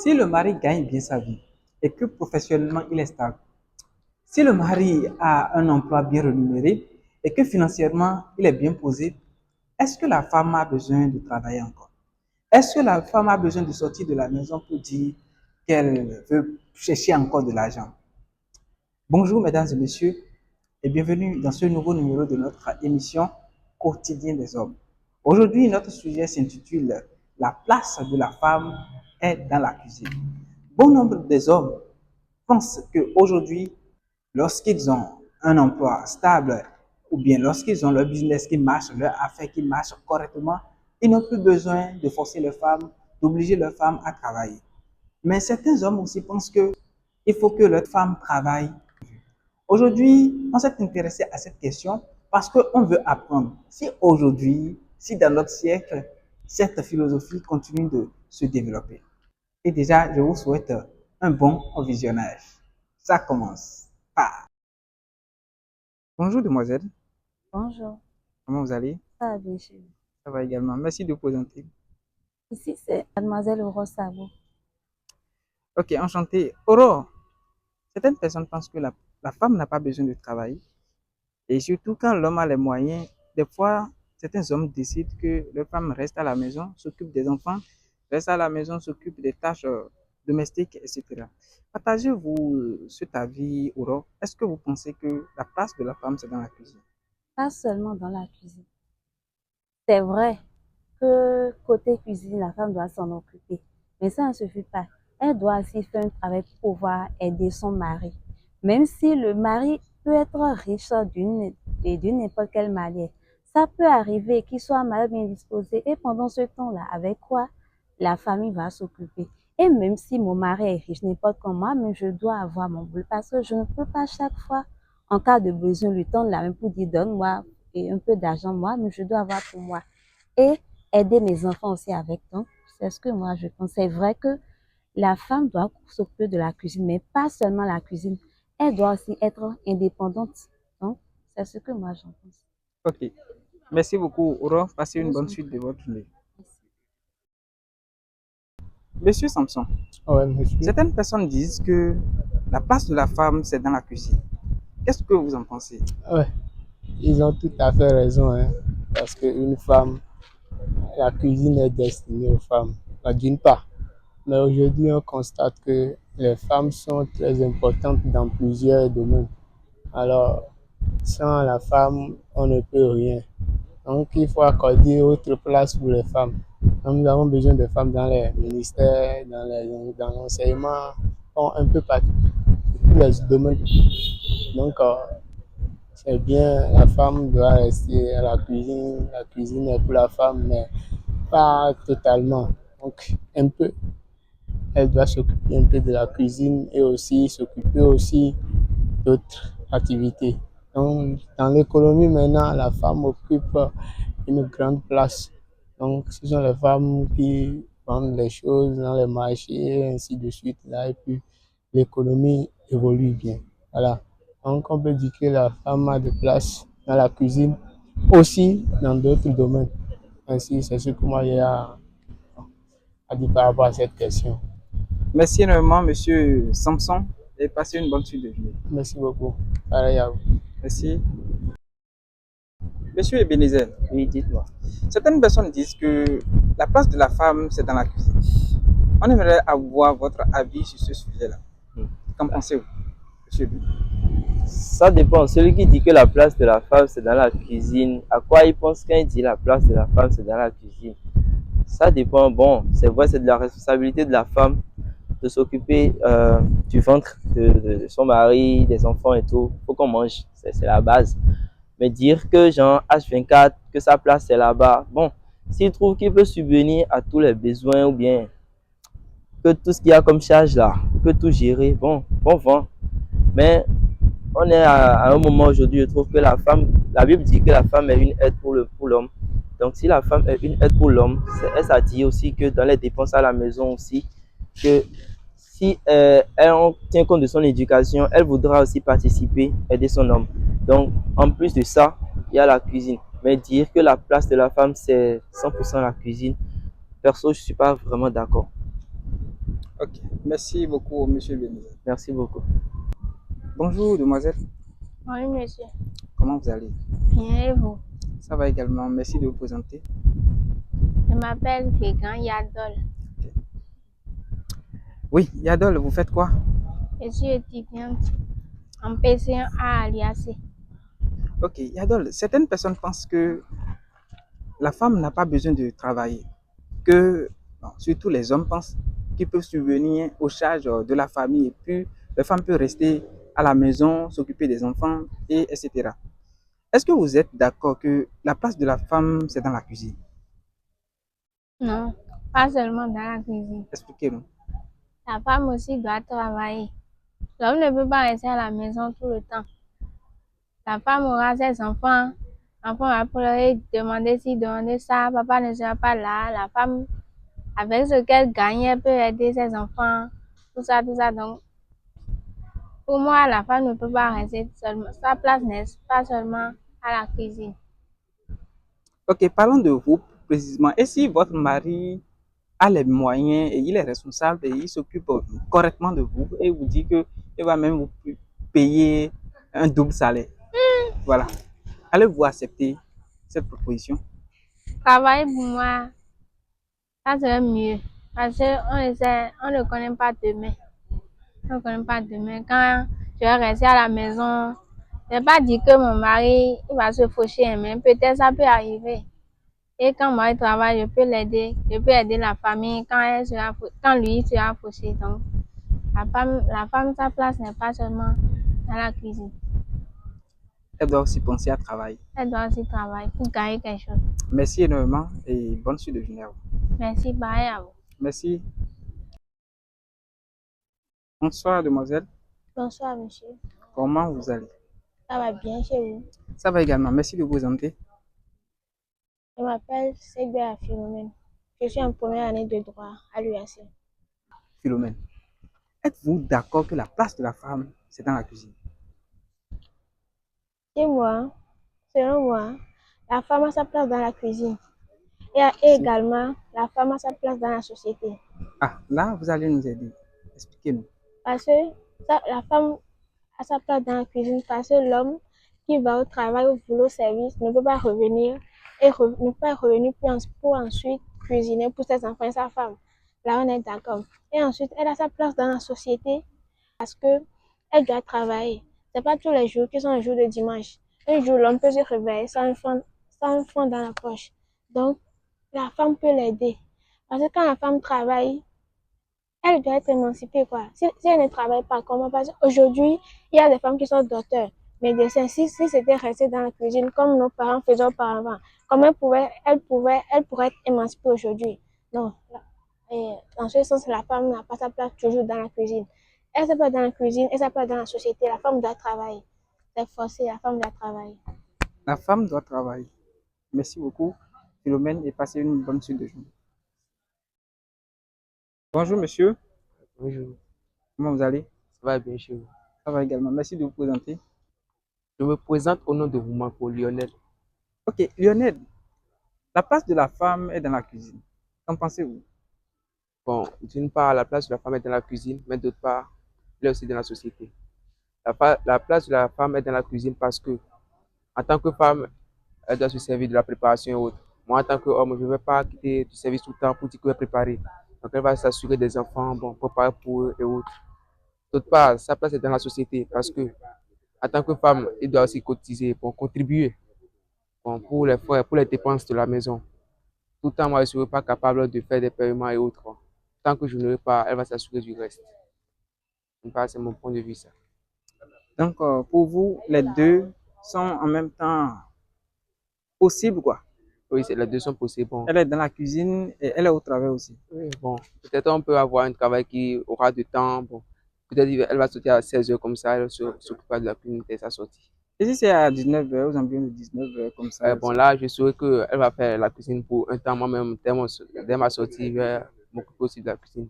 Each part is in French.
Si le mari gagne bien sa vie et que professionnellement il est stable, si le mari a un emploi bien rémunéré et que financièrement il est bien posé, est-ce que la femme a besoin de travailler encore? Est-ce que la femme a besoin de sortir de la maison pour dire qu'elle veut chercher encore de l'argent? Bonjour mesdames et messieurs et bienvenue dans ce nouveau numéro de notre émission Quotidien des hommes. Aujourd'hui, notre sujet s'intitule La place de la femme est dans la cuisine. Bon nombre des hommes pensent qu'aujourd'hui, lorsqu'ils ont un emploi stable ou bien lorsqu'ils ont leur business qui marche, leur affaire qui marche correctement, ils n'ont plus besoin de forcer les femmes, d'obliger leurs femmes à travailler. Mais certains hommes aussi pensent qu'il faut que leurs femmes travaillent. Aujourd'hui, on s'est intéressé à cette question parce qu'on veut apprendre. Si aujourd'hui, si dans notre siècle, cette philosophie continue de se développer. Et déjà, je vous souhaite un bon visionnage. Ça commence. Ah. Bonjour demoiselle, Bonjour, comment vous allez? ça va bien chez vous. Ça va également. Merci de vous présenter. Ici, c'est Mademoiselle Aurore Sabo. Ok, enchanté. Aurore, certaines personnes pensent que la femme n'a pas besoin de travailler. Et surtout quand l'homme a les moyens, des fois, certains hommes décident que la femme reste à la maison, s'occupe des enfants, reste à la maison, s'occupe des tâches domestiques, etc. Partagez-vous cet avis, Aurore. Est-ce que vous pensez que la place de la femme, c'est dans la cuisine? Pas seulement dans la cuisine. C'est vrai que côté cuisine, la femme doit s'en occuper. Mais ça ne suffit pas. Elle doit aussi faire un travail pour pouvoir aider son mari. Même si le mari peut être riche d'une n'importe quelle manière, ça peut arriver qu'il soit mal bien disposé et pendant ce temps-là, avec quoi la famille va s'occuper. Et même si mon mari est riche, n'importe comment, mais je dois avoir mon boulot parce que je ne peux pas chaque fois, en cas de besoin, lui tendre la main pour dire donne-moi un peu d'argent, moi, mais je dois avoir pour moi. Et aider mes enfants aussi avec. Donc, c'est ce que moi je pense. C'est vrai que la femme doit s'occuper de la cuisine, mais pas seulement la cuisine. Elle doit aussi être indépendante. Donc, c'est ce que moi j'en pense. Ok. Merci beaucoup, Aurore. Passez Je une vous bonne en suite prie. de votre journée. Merci. Monsieur Samson, Ouais, monsieur. certaines personnes disent que la place de la femme, c'est dans la cuisine. Qu'est-ce que vous en pensez? Ouais, ils ont tout à fait raison, hein, parce qu'une femme, la cuisine est destinée aux femmes, d'une part. Mais aujourd'hui, on constate que les femmes sont très importantes dans plusieurs domaines. Alors, sans la femme, on ne peut rien. Donc, il faut accorder autre place pour les femmes. Donc, nous avons besoin de femmes dans les ministères, dans l'enseignement, bon, un peu partout, tous les domaines. Donc, c'est bien, la femme doit rester à la cuisine. La cuisine est pour la femme, mais pas totalement. Donc, un peu, elle doit s'occuper un peu de la cuisine et aussi s'occuper aussi d'autres activités. Donc, dans l'économie maintenant, la femme occupe une grande place. Donc, ce sont les femmes qui vendent les choses dans les marchés et ainsi de suite. Là, et puis, l'économie évolue bien. Voilà. Donc, on peut dire que la femme a de place dans la cuisine, aussi dans d'autres domaines. Ainsi, c'est ce que moi j'ai à dire par rapport à cette question. Merci énormément, monsieur Samson, et passez une bonne suite de journée. Merci beaucoup. Pareil à vous. Merci. Monsieur Ebenezer, Oui, dites-moi. certaines personnes disent que la place de la femme, c'est dans la cuisine. On aimerait avoir votre avis sur ce sujet-là. Qu'en pensez-vous, monsieur Ebenezer? Ça dépend. Celui qui dit que la place de la femme, c'est dans la cuisine, à quoi il pense quand il dit la place de la femme, c'est dans la cuisine? Ça dépend. Bon, c'est vrai, c'est de la responsabilité de la femme de s'occuper du ventre de son mari, des enfants et tout. Il faut qu'on mange, c'est la base. Mais dire que genre H24, que sa place c'est là-bas, bon, s'il trouve qu'il peut subvenir à tous les besoins ou bien que tout ce qu'il y a comme charge là, il peut tout gérer, bon, bon vent. Mais on est à un moment aujourd'hui, je trouve que la femme, la Bible dit que la femme est une aide pour l'homme. Donc si la femme est une aide pour l'homme, ça dit aussi que dans les dépenses à la maison aussi, que si elle en tient compte de son éducation, elle voudra aussi participer, aider son homme. Donc en plus de ça, il y a la cuisine. Mais dire que la place de la femme c'est 100% la cuisine, perso je ne suis pas vraiment d'accord. Ok, merci beaucoup, monsieur Benz. Merci beaucoup. Bonjour, demoiselle. Oui, monsieur. Comment vous allez? Bien, et vous? Ça va également. Merci de vous présenter. Je m'appelle Végan Yadol. Oui, Yadol, vous faites quoi? Je suis étudiante en PC1A à l'IAC. Ok, Yadol, certaines personnes pensent que la femme n'a pas besoin de travailler, que bon, surtout les hommes pensent qu'ils peuvent subvenir aux charges de la famille et puis la femme peut rester à la maison, s'occuper des enfants et etc. Est-ce que vous êtes d'accord que la place de la femme, c'est dans la cuisine? Non, pas seulement dans la cuisine. Expliquez-nous. La femme aussi doit travailler. L'homme ne peut pas rester à la maison tout le temps. La femme aura ses enfants. L'enfant va pleurer, demander ci, demander ça. Papa ne sera pas là. La femme, avec ce qu'elle gagne, elle peut aider ses enfants. Tout ça, tout ça. Donc, pour moi, la femme ne peut pas rester seulement. Sa place n'est pas seulement à la cuisine. Ok, parlons de vous précisément. Et si votre mari a les moyens et il est responsable et il s'occupe correctement de vous et vous dit que il va même vous payer un double salaire, voilà. Allez-vous accepter cette proposition? Travailler pour moi, ça serait mieux. Parce on ne connaît pas demain. On ne connaît pas demain. Quand je vais rester à la maison, je ne vais pas dire que mon mari il va se faucher, mais peut-être ça peut arriver. Et quand moi je travaille, je peux l'aider. Je peux aider la famille quand lui sera fauché. Donc, la femme, sa place n'est pas seulement dans la cuisine. Elle doit aussi penser à travailler. Elle doit aussi travailler pour gagner quelque chose. Merci énormément et bonne suite de journée à vous. Merci, bye à vous. Merci. Bonsoir, demoiselle. Bonsoir, monsieur. Comment vous allez? Ça va bien chez vous? Ça va également. Merci de vous présenter. Je m'appelle Segbea Philomène. Je suis en première année de droit à l'UAC. Philomène, êtes-vous d'accord que la place de la femme, c'est dans la cuisine? Chez moi, selon moi, la femme a sa place dans la cuisine et Si- également la femme a sa place dans la société. Ah, là, vous allez nous aider. Expliquez-nous. Parce que la femme a sa place dans la cuisine parce que l'homme qui va au travail, au boulot, au service, ne peut pas revenir ne peut pas revenir pour ensuite cuisiner pour ses enfants et sa femme. Là, on est d'accord. Et ensuite, elle a sa place dans la société parce que elle doit travailler. C'est pas tous les jours qui sont les jours de dimanche. Un jour, l'homme peut se réveiller sans un franc dans la poche. Donc, la femme peut l'aider. Parce que quand la femme travaille, elle doit être émancipée, quoi. Si elle ne travaille pas, comment? Parce qu'aujourd'hui, il y a des femmes qui sont docteurs, médecins. Si c'était resté dans la cuisine, comme nos parents faisaient auparavant, comment elle pourrait être émancipée aujourd'hui? Non. Et dans ce sens, la femme n'a pas sa place toujours dans la cuisine. Elle ne pas dans la cuisine, elle ne pas dans la société. La femme doit travailler. C'est forcé, la femme doit travailler. La femme doit travailler. Merci beaucoup, Philomène, et passez une bonne suite de journée. Bonjour, monsieur. Bonjour, Comment vous allez? ça va bien chez vous? Ça va également. Merci de vous présenter. Je me présente au nom de Woumanko Lionel. Ok, Lionel, la place de la femme est dans la cuisine. Qu'en pensez-vous? Bon, d'une part, la place de la femme est dans la cuisine, mais d'autre part, elle est aussi dans la société. La place de la femme est dans la cuisine parce que, en tant que femme, elle doit se servir de la préparation et autres. Moi, en tant qu'homme, je ne vais pas quitter du service tout le temps pour dire que je vais préparer. Donc, elle va s'assurer des enfants, bon, préparer pour eux et autres. D'autre part, sa place est dans la société parce que, en tant que femme, elle doit aussi cotiser, pour contribuer bon, pour les frais, pour les dépenses de la maison. Tout le temps, moi, je ne serai pas capable de faire des paiements et autres, quoi. Tant que je n'aurai pas, elle va s'assurer du reste. Donc, c'est mon point de vue, ça. Donc, pour vous, les deux sont en même temps possibles, quoi. Oui, les deux sont possibles. Bon, Elle est dans la cuisine et elle est au travail aussi. oui, bon, peut-être on peut avoir un travail qui aura du temps. Bon, peut-être elle va sortir à 16 heures comme ça, elle s'occupera de la cuisine dès sa sortie. Et si c'est à 19h, aux environs de 19h, comme ça, Bon, là, je saurais qu'elle va faire la cuisine pour un temps moi-même. Dès ma sortie, je vais m'occuper aussi de la cuisine.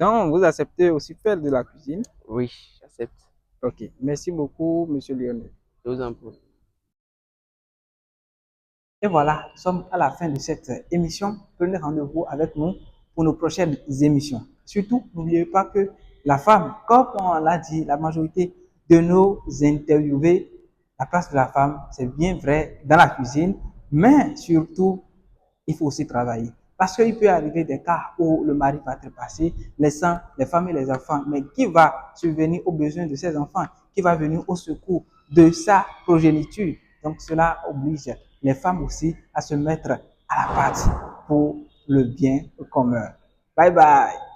donc vous acceptez aussi faire de la cuisine? Oui, j'accepte. Ok, merci beaucoup, monsieur Lionel. Je vous en prie. Et voilà, nous sommes à la fin de cette émission. Prenez rendez-vous avec nous pour nos prochaines émissions. Surtout, n'oubliez pas que la femme, comme on l'a dit, la majorité de nos interviewés, la place de la femme, c'est bien vrai dans la cuisine, mais surtout, il faut aussi travailler. Parce qu'il peut arriver des cas où le mari va trépasser, laissant les femmes et les enfants, mais qui va subvenir aux besoins de ses enfants, qui va venir au secours de sa progéniture. Donc cela oblige les femmes aussi à se mettre à la pâte pour le bien commun. Bye bye.